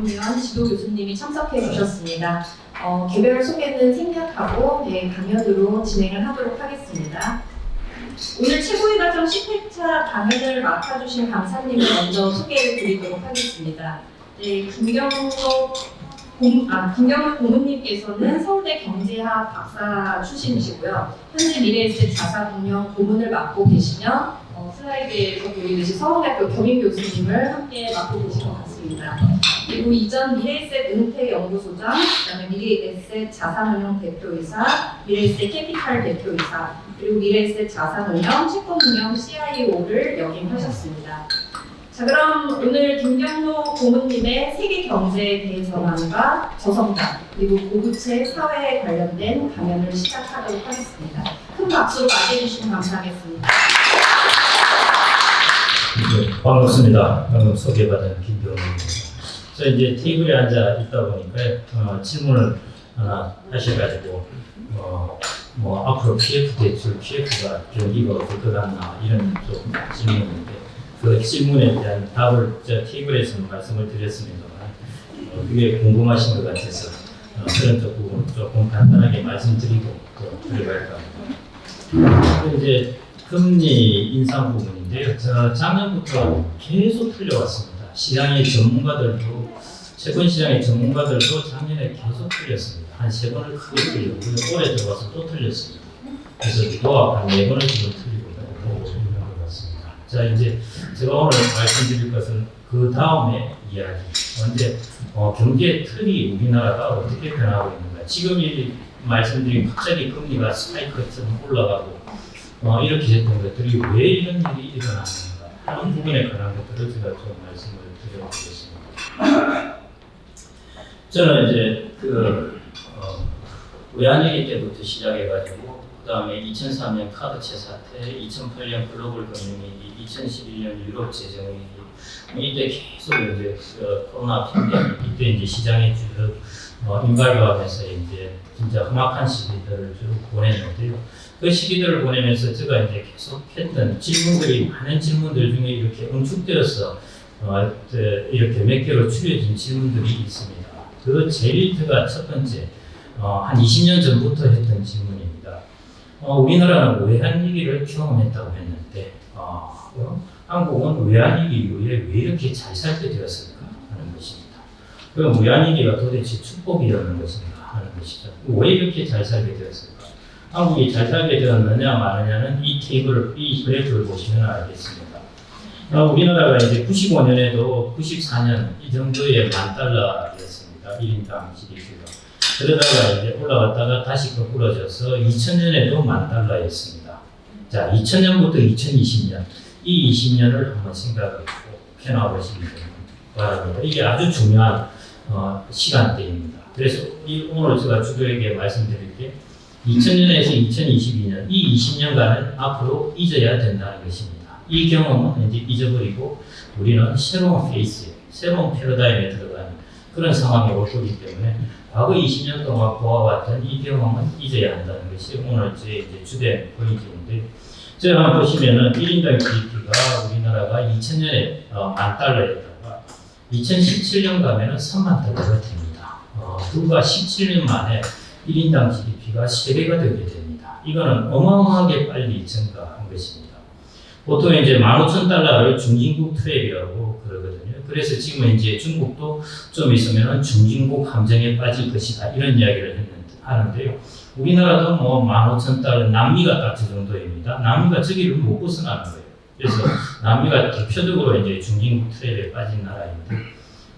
박훈현 지도 교수님이 참석해 주셨습니다. 개별 소개는 생략하고 강연으로 진행을 하도록 하겠습니다. 오늘 최고의 과정 10회차 강연을 맡아주신 강사님을 먼저 소개를 드리도록 하겠습니다. 김경록 고문님께서는 서울대 경제학 박사 출신이시고요. 현재 미래에셋 자산운용 고문을 맡고 계시며 슬라이드에서 보이듯이 서울대학교 경인교수님을 함께 맡고 계신 것 같습니다. 그리고 이전 미래에셋 은퇴연구소장, 그다음에 미래에셋 자산운용 대표이사, 미래에셋 캐피탈 대표이사, 그리고 미래에셋 자산운용, 채권운용 CIO를 역임하셨습니다. 자, 그럼 오늘 김경록 고문님의 세계 경제에 대해 전환과 저성장 그리고 고부채 사회에 관련된 강연을 시작하도록 하겠습니다. 큰 박수로 맞이해주시면 감사하겠습니다. 네, 반갑습니다. 방금 소개받은 김경록입니다. 저 이제 테이블에 앉아 있다 보니까 질문을 하나 하셔가지고 앞으로 PF 대출 PF가 좀 이거 어떨 것 같나 이런 좀 질문인데. 그 질문에 대한 답을 저 테이블에서 말씀을 드렸습니다만 그게 궁금하신 것 같아서 그런 부분 조금 간단하게 말씀드리고 또 들어갈까 합니다. 이제 금리 인상 부분인데요. 작년부터 계속 틀려왔습니다. 시장의 전문가들도 채권 시장의 전문가들도 작년에 계속 틀렸습니다. 한 3번을 크게 틀리고 올해 들어와서 또 틀렸습니다. 그래서 또 한 4번을 지금 틀리고 있는 것 같습니다. 자, 이제 제가 오늘 말씀드릴 것은 그 다음에 이야기. 언제 경제 틀이 우리나라가 어떻게 변하고 있는가. 지금 이 말씀드린 갑자기 금리가 스파이크처럼 올라가고 이렇게 됐던 것들이 왜 이런 일이 일어나는가 하는 부분에 관한 것들을 제가 좀 말씀을 드려보겠습니다. 저는 이제 외환위기 때부터 시작해가지고 그 다음에 2003년 카드채 사태, 2008년 글로벌 금융위기, 2011년 유럽 재정위기, 이때 계속 이제 코로나 팬데믹, 이때 이제 시장에 쭉 임발부하면서 이제 진짜 험악한 시기들을 쭉 보냈는데요. 그 시기들을 보내면서 제가 이제 계속 했던 질문들이 많은 질문들 중에 이렇게 응축되어서 이렇게 몇 개로 추려진 질문들이 있습니다. 그 제일 제가 첫 번째 한 20년 전부터 했던 질문입니다. 우리나라는 외환위기를 경험했다고 했는데 한국은 외환위기 이후에 왜 이렇게 잘 살게 되었을까 하는 것입니다. 그럼 외환위기가 도대체 축복이었는 것인가 하는 것이죠. 왜 이렇게 잘 살게 되었을까? 한국이 잘 살게 되었느냐 마느냐는 이 테이블, 이 그래프를 보시면 알겠습니다. 우리나라가 이제 95년에도 94년 이 정도의 $10,000였습니다. 1인당 GDP가. 그러다가 이제 올라갔다가 다시 거꾸로져서 2000년에도 $10,000였습니다. 자, 2000년부터 2020년, 이 20년을 한번 생각을 해놔보시기 바랍니다. 이게 아주 중요한 시간대입니다. 그래서 오늘 제가 주도에게 말씀드릴 게 2000년에서 2022년, 이 20년간은 앞으로 잊어야 된다는 것입니다. 이 경험은 이제 잊어버리고 우리는 새로운 페이스, 새로운 패러다임에 들어가는 그런 상황이 올 거기 때문에 과거 20년 동안 보아왔던 이 경험은 잊어야 한다는 것이 오늘 제 이제 주된 포인트인데, 제가 한번 보시면은 1인당 GDP가 우리나라가 2000년에 $10,000였다가 2017년 가면은 $30,000가 됩니다. 불과 17년 만에 1인당 GDP가 3배가 되게 됩니다. 이거는 어마어마하게 빨리 증가한 것입니다. 보통 이제 $15,000를 중진국 트랩이라고 그러거든요. 그래서 지금 이제 중국도 좀 있으면 중진국 함정에 빠질 것이다 이런 이야기를 하는데요. 우리나라도 뭐 $15,000, 남미가 딱 그 정도입니다. 남미가 저기를 못 벗어나는 거예요. 그래서 남미가 대표적으로 이제 중진국 트랩에 빠진 나라인데,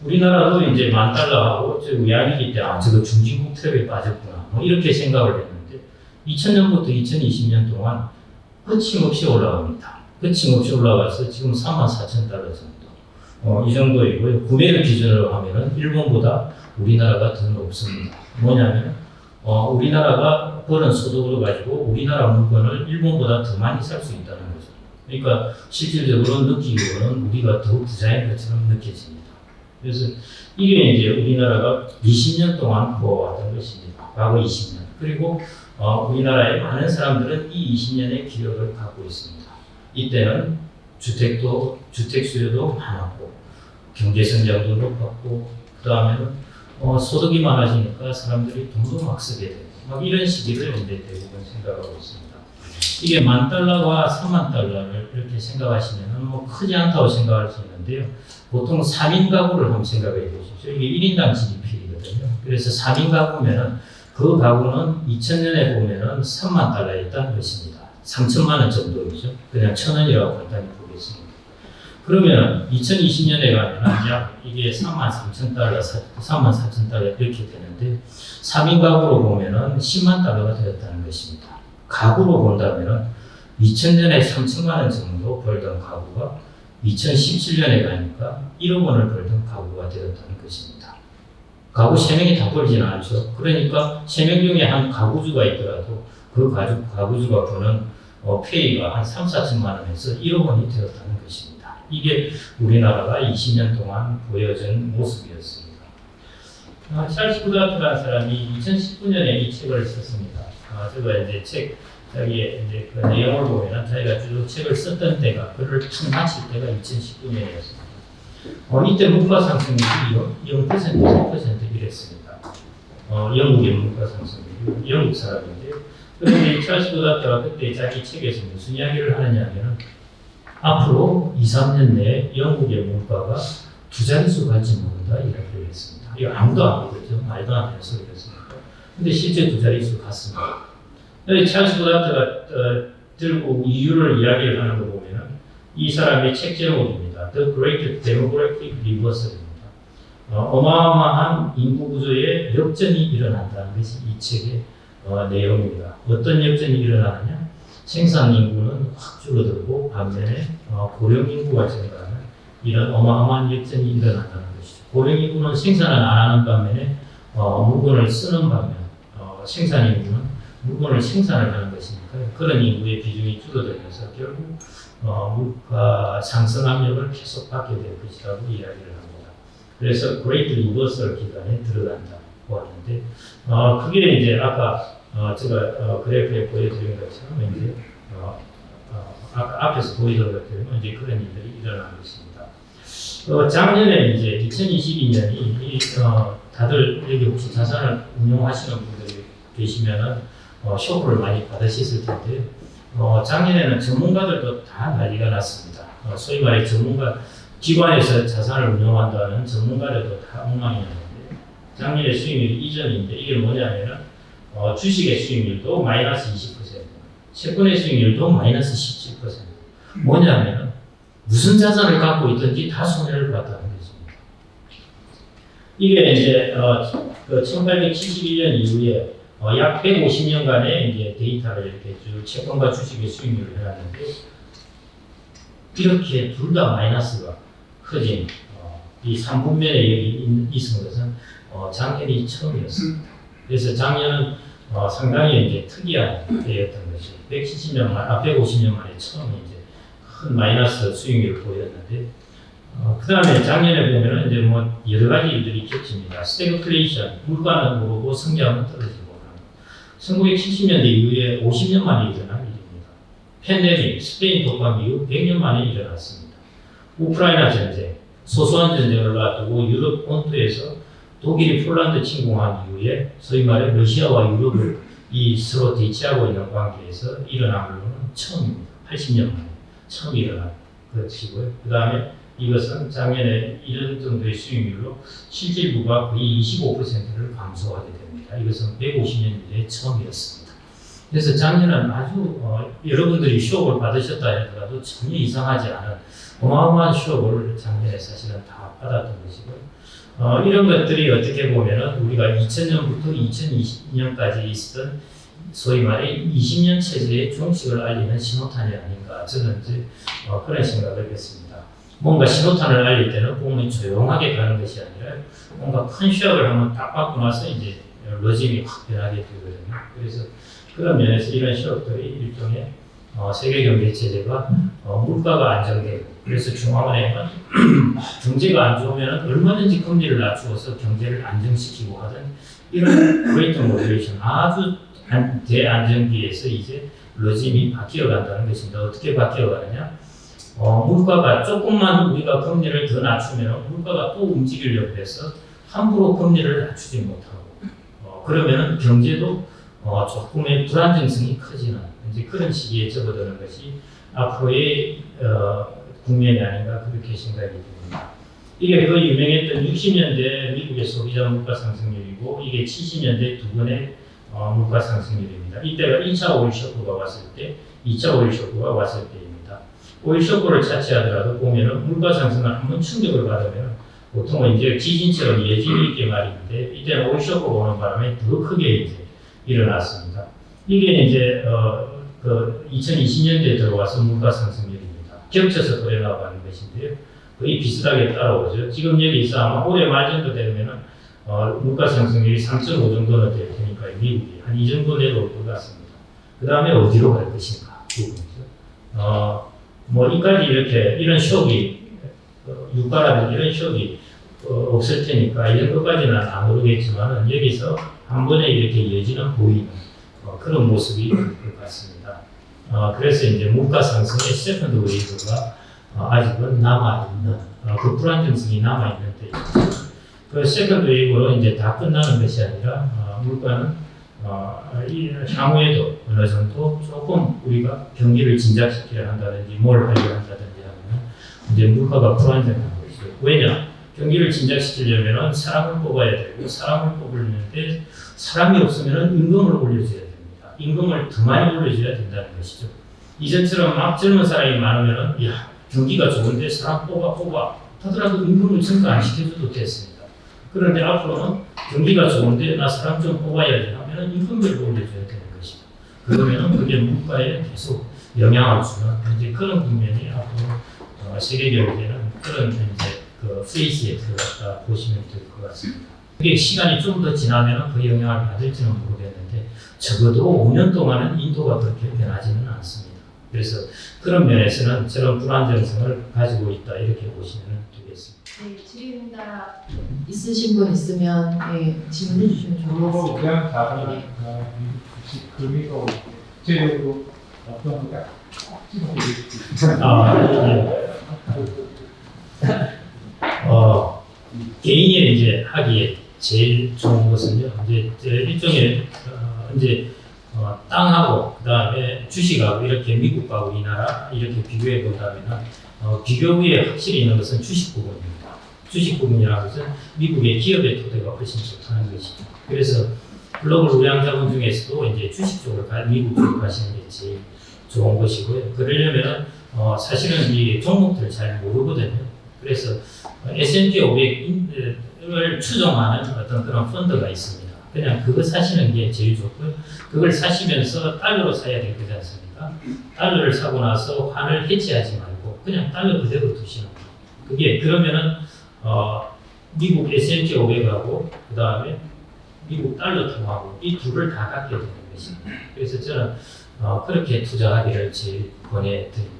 우리나라도 이제 $10,000하고 저 외환위기 때 저거 중진국 트랩에 빠졌구나 뭐 이렇게 생각을 했는데 2000년부터 2020년 동안 거침없이 올라갑니다. 거침없이 올라가서 지금 $34,000 정도. 이 정도이고요. 구매를 기준으로 하면은 일본보다 우리나라가 더 높습니다. 뭐냐면, 우리나라가 버는 소득으로 가지고 우리나라 물건을 일본보다 더 많이 살 수 있다는 거죠. 그러니까 실질적으로 느끼기로는 우리가 더 부자인 것처럼 느껴집니다. 그래서 이게 이제 우리나라가 20년 동안 보아왔던 것입니다. 과거 20년. 그리고 우리나라의 많은 사람들은 이 20년의 기억을 갖고 있습니다. 이때는 주택 수요도 많았고 경제 성장도 높았고 그 다음에는 소득이 많아지니까 사람들이 돈도 막 쓰게 되고 막 이런 시기를 이제 대부분 생각하고 있습니다. 이게 $10,000과 $30,000를 이렇게 생각하시면 뭐 크지 않다고 생각할 수 있는데요. 보통 3인 가구를 한번 생각해 보십시오. 이게 1인당 GDP거든요. 그래서 3인 가구면은 그 가구는 2000년에 보면은 $30,000였다는 것입니다. 3천만 원 정도이죠. 그냥 1,000원이라고 간단히 보겠습니다. 그러면 2020년에 가면 약 이게 $33,000, $34,000 이렇게 되는데 3인 가구로 보면은 $10만 되었다는 것입니다. 가구로 본다면은 2000년에 3천만 원 정도 벌던 가구가 2017년에 가니까 1억 원을 벌던 가구가 되었다는 것입니다. 가구 3명이 다 벌지는 않죠. 그러니까 3명 중에 한 가구주가 있더라도 그 가구주가 버는 페이가 한 3, 4천만 원에서 1억 원이 되었다는 것입니다. 이게 우리나라가 20년 동안 보여준 모습이었습니다. 찰스 구다트라는 사람이 2019년에 이 책을 썼습니다. 제가 이제 자기의 이제 그 내용을 보면 자기가 쭉 책을 썼던 때가 그를 탁 마칠 때가 2019년이었습니다. 이때 물가 상승률이 0%, 1% 이랬습니다. 영국의 물가 상승률이 영국 사람인데요. 그런데 찰스 구다트가 그때 자기 책에서 무슨 이야기를 하느냐면은 앞으로 2, 3년 내에 영국의 물가가 2자릿수 갈지 모른다 이야기를 했습니다. 이거 아무도 안 믿었죠. 말도 안 되는 소리였습니다. 근데 실제 2자릿수 갔습니다. 찰스 구다트가 들고 이유를 이야기를 하는 거 보면은 이 사람의 책 제목입니다. The Great Demographic Reversal입니다. 어마어마한 인구 구조의 역전이 일어난다는 것이 이 책의 내용입니다. 어떤 역전이 일어나느냐? 생산 인구는 확 줄어들고 반면에 고령 인구가 증가하는 이런 어마어마한 역전이 일어난다는 것이죠. 고령 인구는 생산을 안 하는 반면에 물건을 쓰는 반면 생산 인구는 물건을 생산을 하는 것이니까 그런 인구의 비중이 줄어들면서 결국 물가 상승 압력을 계속 받게 될 것이라고 이야기를 합니다. 그래서 Great Reversal 기간에 들어간다고 하는데 그게 이제 아까 제가 그래프에 보여드린 것처럼 이제 아까 앞에서 보이던 것처럼 이제 그런 일들이 일어난 것입니다. 작년에 이제 2022년이 다들 여기 혹시 자산을 운용하시는 분들이 계시면은 쇼크를 많이 받으셨을 텐데 작년에는 전문가들도 다 난리가 났습니다. 소위 말해 전문가 기관에서 자산을 운용한다는 전문가들도 다 엉망이 났는데 작년에 수익률이 이전인데 이게 뭐냐면은 주식의 수익률도 마이너스 20%, 채권의 수익률도 마이너스 17%. 뭐냐면은 무슨 자산을 갖고 있든지 다 손해를 봤다는 것입니다. 이게 이제 1871년 이후에 약 150년간의 이제 데이터를 이렇게 쭉 채권과 주식의 수익률을 해놨는데 이렇게 둘 다 마이너스가 커진 이 3분면에 있은 것은 작년이 처음이었습니다. 그래서 작년은 상당히 이제 특이한 때였던 것이 150년 만에 처음 이제 큰 마이너스 수익률을 보였는데 그 다음에 작년에 보면은 이제 뭐 여러 가지 일들이 겹칩니다. 스태그플레이션, 물가는 오르고 성장은 떨어지고 1970년대 이후에 50년 만에 일어난 일입니다. 팬데믹, 스페인 독감 이후 100년 만에 일어났습니다. 우크라이나 전쟁, 소소한 전쟁을 놔두고 유럽 본토에서 독일이 폴란드 침공한 이후에 소위 말해 러시아와 유럽을 서로 대치하고 있는 관계에서 일어난 걸로는 처음입니다. 80년 만에 처음 일어난 것이고요. 그 다음에 이것은 작년에 이런 정도의 수익률로 실질부가 거의 25%를 감소하게 됩니다. 이것은 150년 이래 처음이었습니다. 그래서 작년은 아주 여러분들이 쇼크를 받으셨다 하더라도 전혀 이상하지 않은 어마어마한 쇼크를 작년에 사실은 다 받았던 것이고요. 이런 것들이 어떻게 보면은 우리가 2000년부터 2020년까지 있었던 소위 말해 20년 체제의 종식을 알리는 신호탄이 아닌가 저는 이제 그런 생각을 했습니다. 뭔가 신호탄을 알릴 때는 공이 조용하게 가는 것이 아니라 뭔가 큰 슈업을 한번 딱 받고 나서 이제 러짐이 확 변하게 되거든요. 그래서 그런 면에서 이런 슈업들이 일종의 세계 경제 체제가 물가가 안정되고 그래서 중앙은행은 경제가 안 좋으면 얼마든지 금리를 낮추어서 경제를 안정시키고 하던 이런 그레이트 모델레이션 아주 대안정기에서 이제 러짐이 바뀌어 간다는 것입니다. 어떻게 바뀌어 가느냐? 물가가 조금만 우리가 금리를 더 낮추면 물가가 또 움직이려고 해서 함부로 금리를 낮추지 못하고 그러면 경제도 조금의 불안정성이 커지는 이제 그런 시기에 접어드는 것이 앞으로의 국면이 아닌가 그렇게 생각이 듭니다. 이게 그 유명했던 60년대 미국의 소비자 물가 상승률이고 이게 70년대 두 번의 물가 상승률입니다. 이때가 1차 오일 쇼크가 왔을 때, 2차 오일 쇼크가 왔을 때입니다. 오일 쇼크를 자체하더라도 보면은 물가 상승을 한번 충격을 받으면 보통은 이제 지진처럼 예진이 있게 말인데 이때는 오일 쇼크가 오는 바람에 더 크게 이제 일어났습니다. 이게 이제 그 2020년대에 들어와서 물가 상승률입니다. 겹쳐서 그려나가는 것인데요. 거의 비슷하게 따라오죠. 지금 여기서 아마 올해 말 정도 되면은 물가 상승률이 3.5 정도는 될 테니까 미국이 한 이 정도 내려올 것 같습니다. 그 다음에 어디로 갈 것인가 부분이죠. 뭐 이까지 이렇게 이런 쇼크이 유가라든지 이런 쇼크이 없을 테니까 이런 것까지는 안 오르겠지만은 여기서 한 번에 이렇게 여지는 보이는 그런 모습이 될 것 같습니다. 그래서 이제 물가 상승의 세컨드 웨이브가 아직은 남아있는 그 불안정성이 남아있는 때입니다. 그 세컨드 웨이브로 이제 다 끝나는 것이 아니라 물가는 향후에도 어느 정도 조금 우리가 경기를 진작시켜야 한다든지 뭘 하려 한다든지 하면 이제 물가가 불안정한 것이죠. 왜냐? 경기를 진작시키려면 사람을 뽑아야 되고 사람을 뽑으려는데 사람이 없으면 임금을 올려줘야 됩니다. 임금을 더 많이 올려줘야 된다는 것이죠. 이전처럼 막 젊은 사람이 많으면 야 경기가 좋은데 사람 뽑아 하더라도 임금을 증가 안 시켜줘도 됐습니다. 그런데 앞으로는 경기가 좋은데 나 사람 좀 뽑아야지 하면 임금을 올려줘야 되는 것이죠. 그러면 그게 물가에 계속 영향을 주는 이제 그런 국면이 앞으로 세계 경제는 그런 이제 그 페이스에 들어갔다 보시면 될 것 같습니다. 그게 시간이 좀 더 지나면 그 영향을 받을지는 모르겠는데 적어도 5년 동안은 인도가 그렇게 변하지는 않습니다. 그래서 그런 면에서는 저런 불안정성을 가지고 있다 이렇게 보시면 되겠습니다. 네, 질의응답 있으신 분 있으면 네, 질문해 주시면 좋을 것 같습니다. 그냥 다른 금이가 구체적으로 어떤 거가 개인이 이제 하기에 제일 좋은 것은요. 이제 일종의 이제 땅하고 그다음에 주식하고 이렇게 미국과 우리나라 이렇게 비교해 본다면은 비교 위에 확실히 있는 것은 주식 부분입니다. 주식 부분이라는 것은 미국의 기업의 토대가 훨씬 좋다는 것이죠. 그래서 글로벌 우량 자본 중에서도 이제 주식 쪽으로 미국 쪽으로 가시는 게 제일 좋은 것이고요. 그러려면 사실은 이 종목들을 잘 모르거든요. 그래서 S&P 500을 추종하는 어떤 그런 펀드가 있습니다. 그냥 그거 사시는 게 제일 좋고요. 그걸 사시면서 달러로 사야 될 거지 않습니까? 달러를 사고 나서 환을 해지하지 말고 그냥 달러 그대로 두시는 거예요. 그게 그러면은 미국 S&P 500하고 그 다음에 미국 달러 통하고 이 둘을 다 갖게 되는 것입니다. 그래서 저는 그렇게 투자하기를 제일 권해드립니다.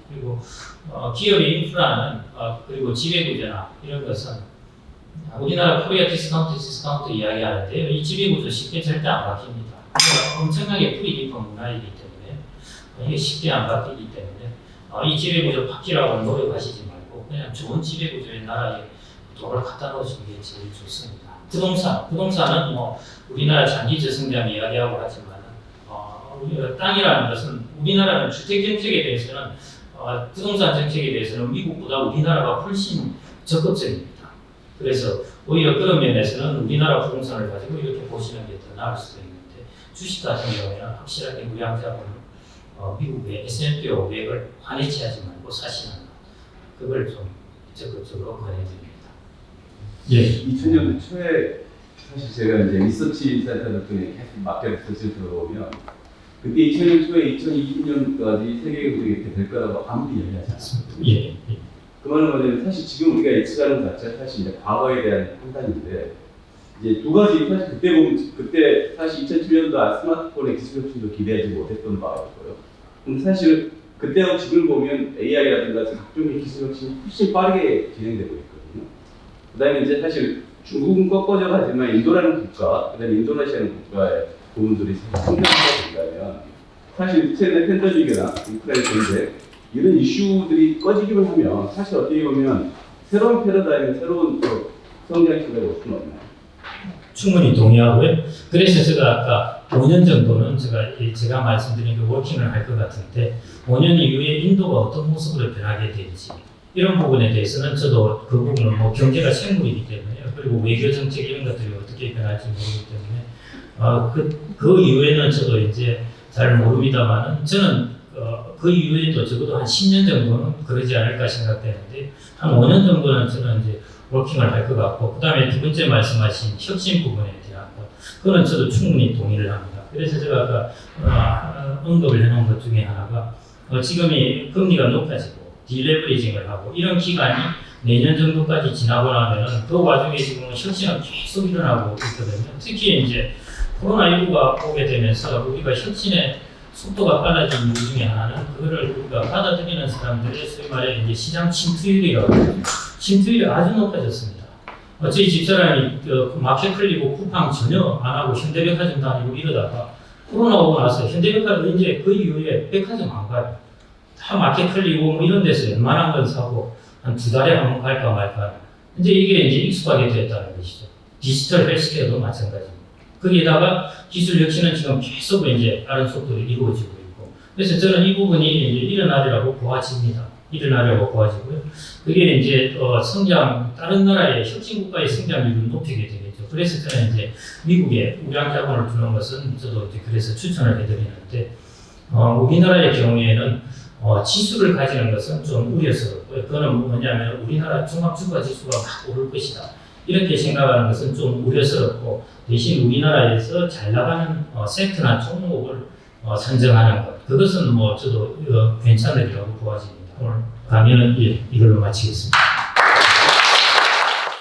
그리고 기업의 인프라는 그리고 지배구조나 이런 것은 우리나라 코리아 디스카운트 이야기하는데요. 이 지배구조 쉽게 절대 안 바뀝니다. 엄청나게 뿌리 깊은 문화이기 때문에 이게 쉽게 안 바뀌기 때문에 이 지배구조 바뀌라고 노력하시지 말고 그냥 좋은 지배구조의 나라에 돈을 갖다 놓으시는 게 제일 좋습니다. 부동산은 뭐 우리나라 장기 저성장 이야기하고 하지만 땅이라는 것은 우리나라는 주택 정책에 대해서는 부동산 정책에 대해서는 미국보다 우리나라가 훨씬 적극적입니다. 그래서 오히려 그런 면에서는 우리나라 부동산을 가지고 이렇게 보시는 게 더 나을 수도 있는데 주식 같은 경우에는 확실하게 무량자본을 미국의 S&P 500을 환해치하지 말고 사시는 것 그걸 좀 적극적으로 권해드립니다. 예. 2000년도 초에 사실 제가 이제 리서치 센터 쪽에 계속 마켓 리서치를 들어오면 그때 2000년 초에 2020년까지 세계 경제가 이렇게 될 거라고 아무도 얘기하지 않습니다. 예. 그 말은 뭐냐면 사실 지금 우리가 예측하는 자체가 사실 이제 과거에 대한 판단인데 이제 두 가지 사실 그때 보면 그때 사실 2007년도 스마트폰의 기술 혁신도 기대하지 못했던 바였고요. 근데 사실 그때하고 지금 보면 AI라든가 각종의 기술 혁신이 훨씬 빠르게 진행되고 있거든요. 그다음에 이제 사실 중국은 꺾어져 가지만 인도라는 국가, 그다음에 인도네시아라는 국가의 부분들이 성장하다 보면 사실 최근에 팬데믹이나 우크라이나 전쟁 이런 이슈들이 꺼지기만 하면 사실 어떻게 보면 새로운 패러다임, 새로운 성장 시간이 어떻게 맞나요? 충분히 동의하고요. 그래서 제가 아까 5년 정도는 제가 말씀드린 그 워킹을 할 것 같은데 5년 이후에 인도가 어떤 모습으로 변하게 될지 이런 부분에 대해서는 저도 그 부분은 뭐 경제가 생물이기 때문에요. 그리고 외교 정책 이런 것들이 어떻게 변할지 모르기 때문에 그 이후에는 저도 이제 잘 모릅니다만은 저는 그 이후에도 적어도 한 10년 정도는 그러지 않을까 생각되는데 한 5년 정도는 저는 이제 워킹을 할 것 같고, 그 다음에 두 번째 말씀하신 혁신 부분에 대한 것, 그거는 저도 충분히 동의를 합니다. 그래서 제가 아까 언급을 해놓은 것 중에 하나가 지금이 금리가 높아지고 딜레버리징을 하고 이런 기간이 내년 정도까지 지나고 나면은 그 와중에 지금 혁신은 계속 일어나고 있거든요. 특히 이제 코로나19가 오게 되면서 우리가 혁신의 속도가 빨라진 이유 중에 하나는 그거를 우리가 받아들이는 사람들의 소위 말해 이제 시장 침투율이라고 하죠. 침투율이 아주 높아졌습니다. 저희 집사람이 마켓 풀리고 쿠팡 전혀 안 하고 현대백화점 다니고 이러다가 코로나 오고 나서 현대백화점 이제 그 이후에 백화점 안 가요. 다 마켓 풀리고 뭐 이런 데서 웬만한 건 사고 한 2달에 한 번 갈까 말까. 이제 이게 이제 익숙하게 됐다는 것이죠. 디지털 헬스케어도 마찬가지입니다. 거기에다가 기술 혁신은 지금 계속 이제 빠른 속도로 이루어지고 있고, 그래서 저는 이 부분이 이제 일어나리라고 보아집니다. 일어나려고 보아지고요. 그게 이제 다른 나라의 혁신 국가의 성장률을 높이게 되겠죠. 그래서 저는 이제 미국에 우량 자본을 두는 것은 저도 이제 그래서 추천을 해드리는데, 우리나라의 경우에는 지수를 가지는 것은 좀 우려스럽고요. 그거는 뭐냐면 우리나라 종합주가지수가 막 오를 것이다. 이렇게 생각하는 것은 좀 우려스럽고, 대신 우리나라에서 잘 나가는 섹터나 종목을 선정하는 것, 그것은 뭐 저도 괜찮으리라고 보아집니다. 오늘 강연은 이걸로 마치겠습니다.